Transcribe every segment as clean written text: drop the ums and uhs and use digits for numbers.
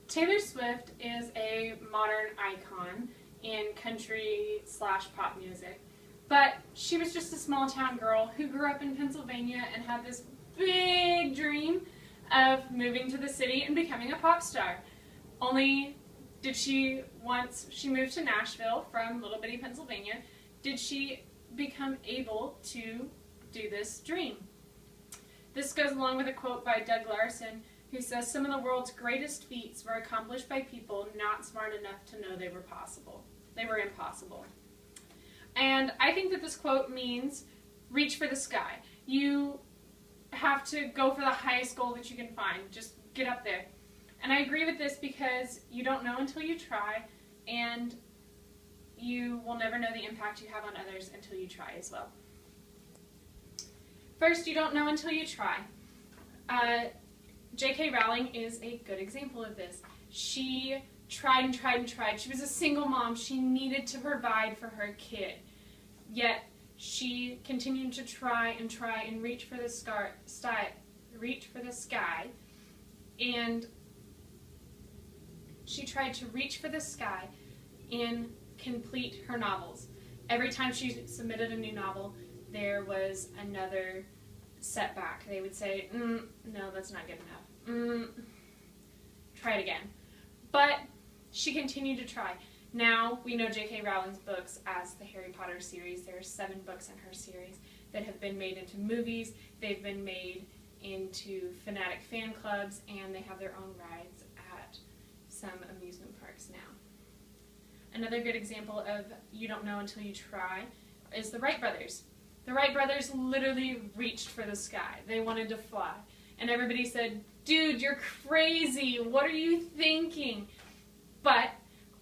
Taylor Swift is a modern icon in country/pop music, but she was just a small town girl who grew up in Pennsylvania and had this big dream of moving to the city and becoming a pop star. Only did she, once she moved to Nashville from little bitty Pennsylvania, did she become able to do this dream. This goes along with a quote by Doug Larson, who says, "Some of the world's greatest feats were accomplished by people not smart enough to know they were possible. They were impossible." And I think that this quote means reach for the sky. You have to go for the highest goal that you can find. Just get up there. And I agree with this because you don't know until you try, and you will never know the impact you have on others until you try as well. First, you don't know until you try. J.K. Rowling is a good example of this. She tried and tried and tried. She was a single mom. She needed to provide for her kid. Yet, she continued to try and reach for the sky. And she tried to reach for the sky and complete her novels. Every time she submitted a new novel, there was another setback. They would say, no, that's not good enough. Try it again. But she continued to try. Now we know J.K. Rowling's books as the Harry Potter series. There are 7 books in her series that have been made into movies. They've been made into fanatic fan clubs, and they have their own rides at some amusement parks now. Another good example of you don't know until you try is the Wright brothers. The Wright brothers literally reached for the sky. They wanted to fly. And everybody said, "Dude, you're crazy. What are you thinking?" But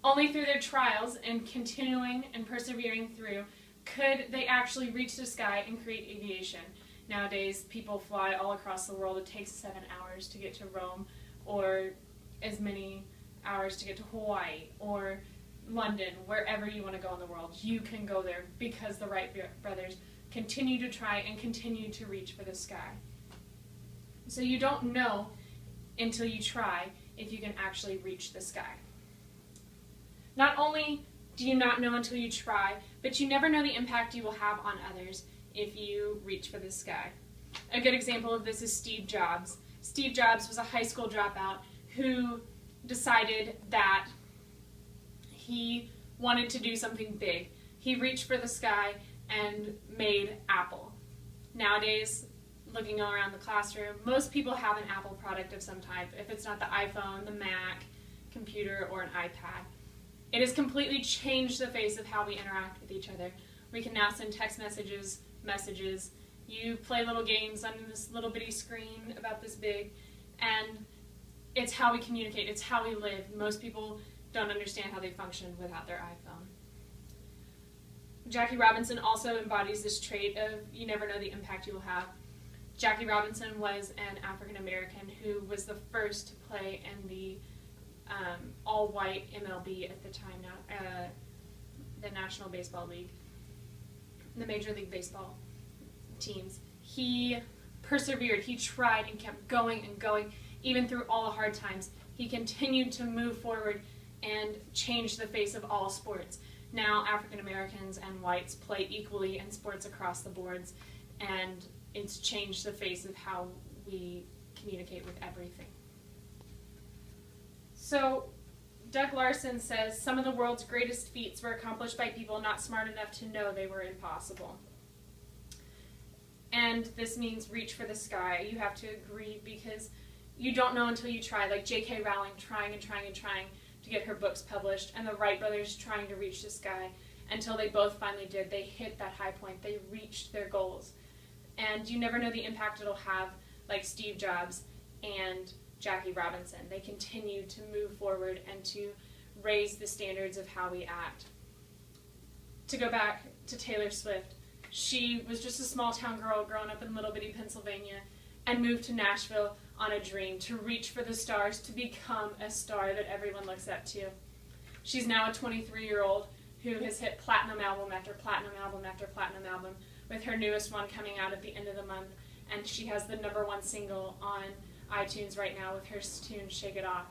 only through their trials and continuing and persevering through could they actually reach the sky and create aviation. Nowadays, people fly all across the world. It takes 7 hours to get to Rome, or as many hours to get to Hawaii, or London, wherever you want to go in the world. You can go there because the Wright brothers continue to try and continue to reach for the sky. So you don't know until you try if you can actually reach the sky. Not only do you not know until you try, but you never know the impact you will have on others if you reach for the sky. A good example of this is Steve Jobs. Steve Jobs was a high school dropout who decided that he wanted to do something big. He reached for the sky and made Apple. Nowadays, looking around the classroom, most people have an Apple product of some type, if it's not the iPhone, the Mac, computer, or an iPad. It has completely changed the face of how we interact with each other. We can now send text messages. You play little games on this little bitty screen about this big, and it's how we communicate, it's how we live. Most people don't understand how they function without their iPhone. Jackie Robinson also embodies this trait of you never know the impact you will have. Jackie Robinson was an African American who was the first to play in the all-white MLB at the time, the National Baseball League, the Major League Baseball teams. He persevered, he tried and kept going and going, even through all the hard times. He continued to move forward and change the face of all sports. Now African Americans and whites play equally in sports across the boards, and it's changed the face of how we communicate with everything. So Doug Larson says, "Some of the world's greatest feats were accomplished by people not smart enough to know they were impossible." And this means reach for the sky. You have to agree because you don't know until you try, like J.K. Rowling trying and trying and trying to get her books published, and the Wright brothers trying to reach the sky until they both finally did. They hit that high point. They reached their goals. And you never know the impact it'll have, like Steve Jobs and Jackie Robinson. They continue to move forward and to raise the standards of how we act. To go back to Taylor Swift, she was just a small town girl growing up in little bitty Pennsylvania and moved to Nashville on a dream to reach for the stars, to become a star that everyone looks up to. She's now a 23-year-old who has hit platinum album after platinum album after platinum album, with her newest one coming out at the end of the month, and she has the #1 single on iTunes right now with her tune Shake It Off.